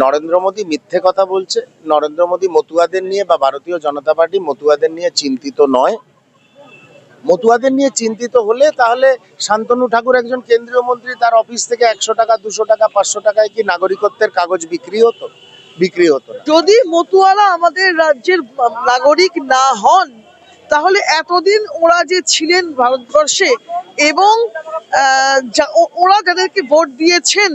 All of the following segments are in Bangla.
নরেন্দ্র মোদী মিথ্যে কথা বলছে। নরেন্দ্র মোদী মতুয়াদের নিয়ে বা ভারতীয় জনতা পার্টি মতুয়াদের নিয়ে চিন্তিত নয়। মতুয়াদের নিয়ে চিন্তিত হলে তাহলে শান্তনু ঠাকুর একজন কেন্দ্রীয় মন্ত্রী, তার অফিস থেকে 100 টাকা 200 টাকা 500 টাকায় কি নাগরিকত্বের কাগজ বিক্রি হতো? বিক্রি হতো না। যদি মতুয়ারা আমাদের রাজ্যের নাগরিক না হন, তাহলে এতদিন ওরা যে ছিলেন ভারতবর্ষে এবং ওরা যাদেরকে ভোট দিয়েছেন,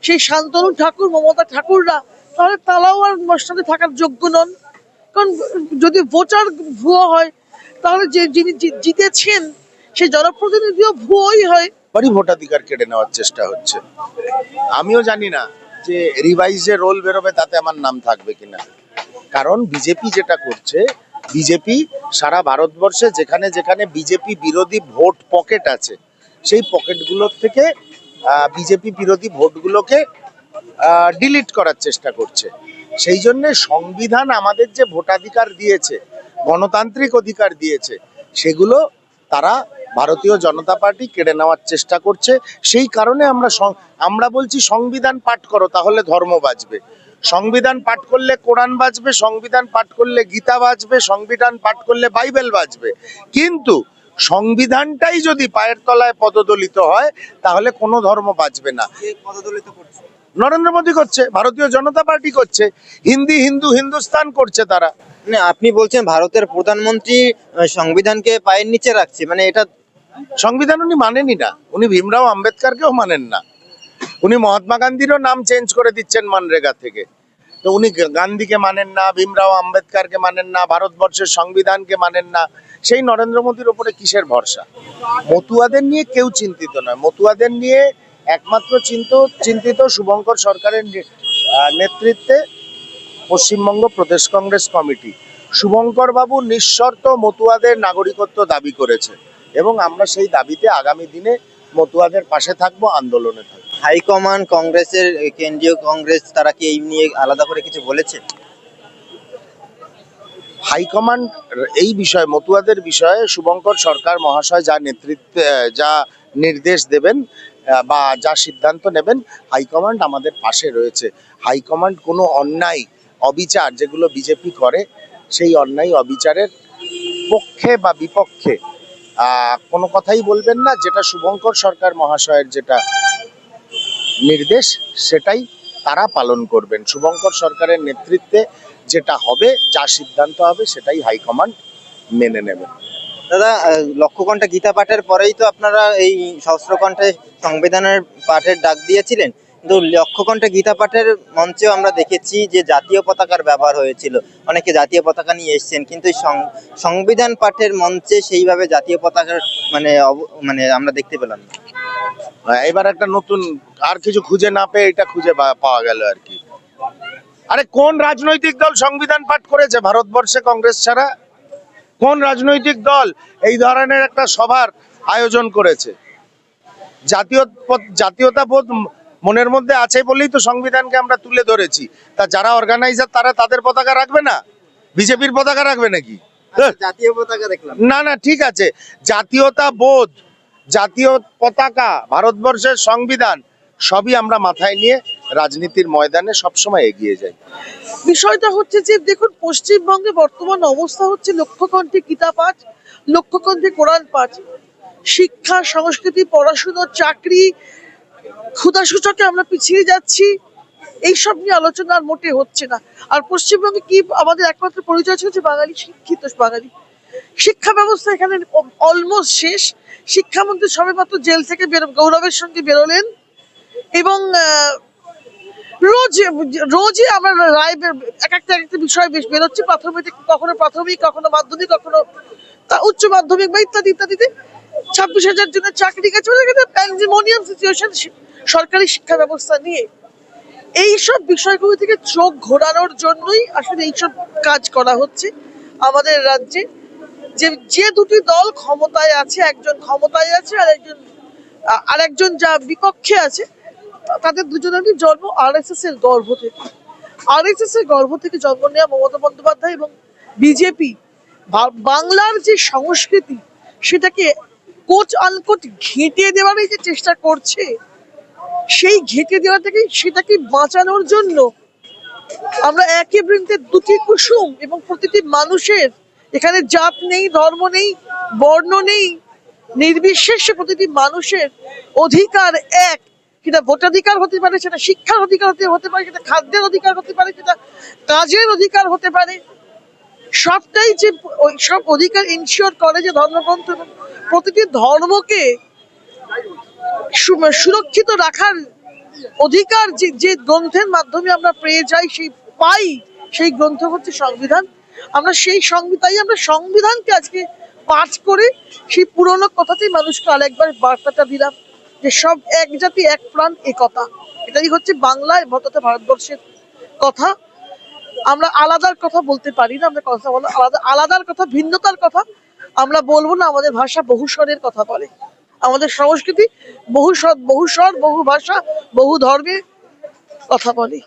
সেই শান্তনু ঠাকুর, মমতা ঠাকুররা, তাহলে তারাও আর সাথে থাকার যোগ্য নন। কারণ যদি ভোটার ভুয়ো হয়, তাহলে যিনি জিতেছেন সেই জনপ্রতিনিধিও ভুয়োই হয়। ভোটাধিকার কেড়ে নেওয়ার চেষ্টা হচ্ছে। আমিও জানি না যে রিভাইজে রোল বেরোবে তাতে আমার নাম থাকবে কিনা। কারণ বিজেপি যেটা করছে, বিজেপি সারা ভারতবর্ষে যেখানে যেখানে বিজেপি বিরোধী ভোট পকেট আছে, সেই পকেটগুলোর থেকে বিজেপি বিরোধী ভোটগুলোকে ডিলিট করার চেষ্টা করছে। সেই জন্য সংবিধান আমাদের যে ভোটাধিকার দিয়েছে, গণতান্ত্রিক অধিকার দিয়েছে, সেগুলো তারা ভারতীয় জনতা পার্টি কেড়ে নেওয়ার চেষ্টা করছে। সেই কারণে আমরা বলছি সংবিধান পাঠ করো, তাহলে ধর্ম বাঁচবে। সংবিধান পাঠ করলে কোরআন বাঁচবে, সংবিধান পাঠ করলে গীতা বাঁচবে, সংবিধান পাঠ করলে বাইবেল বাঁচবে। কিন্তু সংবিধানটাই যদি পায়ের তলায় পদদলিত হয়, তাহলে কোনো ধর্ম বাঁচবে না। পদদলিত করছে নরেন্দ্র মোদী করছে, ভারতীয় জনতা পার্টি করছে, হিন্দুস্তান করছে তারা। মানে আপনি বলছেন ভারতের প্রধানমন্ত্রী সংবিধানকে পায়ের নিচে রাখছে, মানে এটা সংবিধান উনি মানেনই না। উনি ভীমরাও আম্বেদকরকেও মানেন না। উনি মহাত্মা গান্ধীরও নাম চেঞ্জ করে দিচ্ছেন মানরেগা থেকে। তো উনি গান্ধীকে মানেন না, ভীমরাও আম্বেদকরকে মানেন না, ভারতবর্ষের সংবিধানকে মানেন না। সেই নরেন্দ্র মোদীর ওপরে কিসের ভরসা? মতুয়াদের নিয়ে কেউ চিন্তিত নয়। মতুয়াদের নিয়ে একমাত্র চিন্তিত শুভঙ্কর সরকারের নেতৃত্বে পশ্চিমবঙ্গ প্রদেশ কংগ্রেস কমিটি। শুভঙ্কর বাবু নিঃশর্ত মতুয়াদের নাগরিকত্ব দাবি করেছে এবং আমরা সেই দাবিতে আগামী দিনে মতুয়াদের পাশে থাকবো, আন্দোলনে থাকবো। হাইকমান্ড কংগ্রেসের, কেন্দ্রীয় কংগ্রেস, তারা কি এই নিয়ে আলাদা করে কিছু বলেছে? হাইকমান্ড এই বিষয়ে, মতুয়াদের বিষয়ে শুভঙ্কর সরকার মহাশয় যা নির্দেশ দেবেন বা যা সিদ্ধান্ত নেবেন, হাইকমান্ড আমাদের পাশে রয়েছে। হাইকমান্ড কোনো অন্যায় অবিচার যেগুলো বিজেপি করে, সেই অন্যায় অবিচারের পক্ষে বা বিপক্ষে কোনো কথাই বলবেন না। যেটা শুভঙ্কর সরকার মহাশয়ের যেটা নির্দেশ, সেটাই তারা পালন করবেন। শুভঙ্কর সরকারের নেতৃত্বে যেটা হবে, যা সিদ্ধান্ত হবে, সেটাই হাইকমান্ড মেনে নেবে। দাদা, লক্ষ্যকণ্ঠে গীতা পাঠের পরেই তো আপনারা এই সহস্রকণ্ঠে সংবিধানের পাঠের ডাক দিয়েছিলেন, কিন্তু লক্ষ্যকণ্ঠে গীতা পাঠের মঞ্চেও আমরা দেখেছি যে জাতীয় পতাকার ব্যবহার হয়েছিল, অনেকে জাতীয় পতাকা নিয়ে এসেছেন, কিন্তু সংবিধান পাঠের মঞ্চে সেইভাবে জাতীয় পতাকার মানে আমরা দেখতে পেলাম না। এবার একটা নতুন আর কিছু খুঁজে না পেয়ে এটা খুঁজে পাওয়া গেল আর কি। আরে কোন রাজনৈতিক দল সংবিধান পাঠ করেছে ভারতবর্ষে কংগ্রেস ছাড়া? কোন রাজনৈতিক দল এই ধরনের একটা সভার আয়োজন করেছে? জাতীয়তাবোধ মনের মধ্যে আছে বলেই তো সংবিধানকে আমরা তুলে ধরেছি। তা যারা অর্গানাইজার, তারা তাদের পতাকা রাখবে না? বিজেপির পতাকা রাখবে নাকি? জাতীয় পতাকা দেখলাম না না, ঠিক আছে, জাতীয়তাবোধ, জাতীয় পতাকা, ভারতবর্ষের সংবিধান সবই আমরা মাথায় নিয়ে রাজনীতির ময়দানে সবসময় এগিয়ে যাই। বিষয়টা হচ্ছে যে দেখুন, পশ্চিমবঙ্গে বর্তমান অবস্থা হচ্ছে লক্ষ্যকণ্ঠে গীতা পাঠ, লক্ষ্যকণ্ঠে কোরআন পাঠ। শিক্ষা, সংস্কৃতি, পড়াশুনো, চাকরি, ক্ষুধাসূচকে আমরা পিছিয়ে যাচ্ছি। এইসব নিয়ে আলোচনা আর মোটে হচ্ছে না। আর পশ্চিমবঙ্গে কি আমাদের একমাত্র পরিচয় হচ্ছে বাঙালি, শিক্ষিত বাঙালি। শিক্ষা ব্যবস্থা এখানে অলমোস্ট শেষ। শিক্ষামন্ত্রী সবেমাত্র জেল থেকে গৌরবের সঙ্গে বেরোলেন এবং রোজই আমরা রায় এক একটা বিষয় বেশ বেরোচ্ছে। প্রাথমিক, কখনো প্রাথমিক, কখনো মাধ্যমিক, কখনো উচ্চ মাধ্যমিক বা ইত্যাদি ইত্যাদিতে 26,000 জনের চাকরি গেছে। প্যান্ডেমোনিয়াম সিচুয়েশন সরকারি শিক্ষা ব্যবস্থা নিয়ে। এইসব বিষয়গুলো থেকে চোখ ঘোরানোর জন্যই আসলে এইসব কাজ করা হচ্ছে আমাদের রাজ্যে। যে দুটি দল ক্ষমতায় আছে, একজন ক্ষমতায় আছে আর একজন যা বিপক্ষে আছে, তাদের দুজনেরই জন্ম আরএসএস এর গর্ভ থেকে। আরএসএস এর গর্ভ থেকে জন্ম নেওয়া মমতা বন্দ্যোপাধ্যায় এবং বিজেপি বাংলার যে সংস্কৃতি, সেটাকে কোট আনকোট ঘেঁটে দেওয়ারই যে চেষ্টা করছে, সেই ঘেঁটে দেওয়া থেকে সেটাকে বাঁচানোর জন্য আমরা একই বৃন্তে দুটি কুসুম, এবং প্রতিটি মানুষের, এখানে জাত নেই, ধর্ম নেই, বর্ণ নেই, নির্বিশেষে প্রতিটি মানুষের অধিকার এক। সেটা ভোটাধিকার হতে পারে, সেটা শিক্ষার অধিকার হতে পারে, সেটা খাদ্যের অধিকার হতে পারে, সেটা কাজের অধিকার হতে পারে। সবটাই যে ওই সব অধিকার ইনশিওর করে যে ধর্মগ্রন্থ, এবং প্রতিটি ধর্মকে সুরক্ষিত রাখার অধিকার যে যে গ্রন্থের মাধ্যমে আমরা পেয়ে যাই, সেই গ্রন্থ হচ্ছে সংবিধান। আমরা সেই সংবিধানকে আজকে পাঠ করে সেই পুরনো কথাতেই মানুষকে আরেকবার বার্তাটা দিলাম যে সব এক জাতি এক প্রাণ, একতা। এটাই হচ্ছে বাংলায় তথা ভারতবর্ষের কথা। আমরা আলাদার কথা বলতে পারি না, আমরা কথা বলো আলাদার কথা, ভিন্নতার কথা আমরা বলবো না। আমাদের ভাষা বহুস্বরের কথা বলে, আমাদের সংস্কৃতি বহু স্বর, বহু ভাষা, বহু ধর্মের কথা বলে।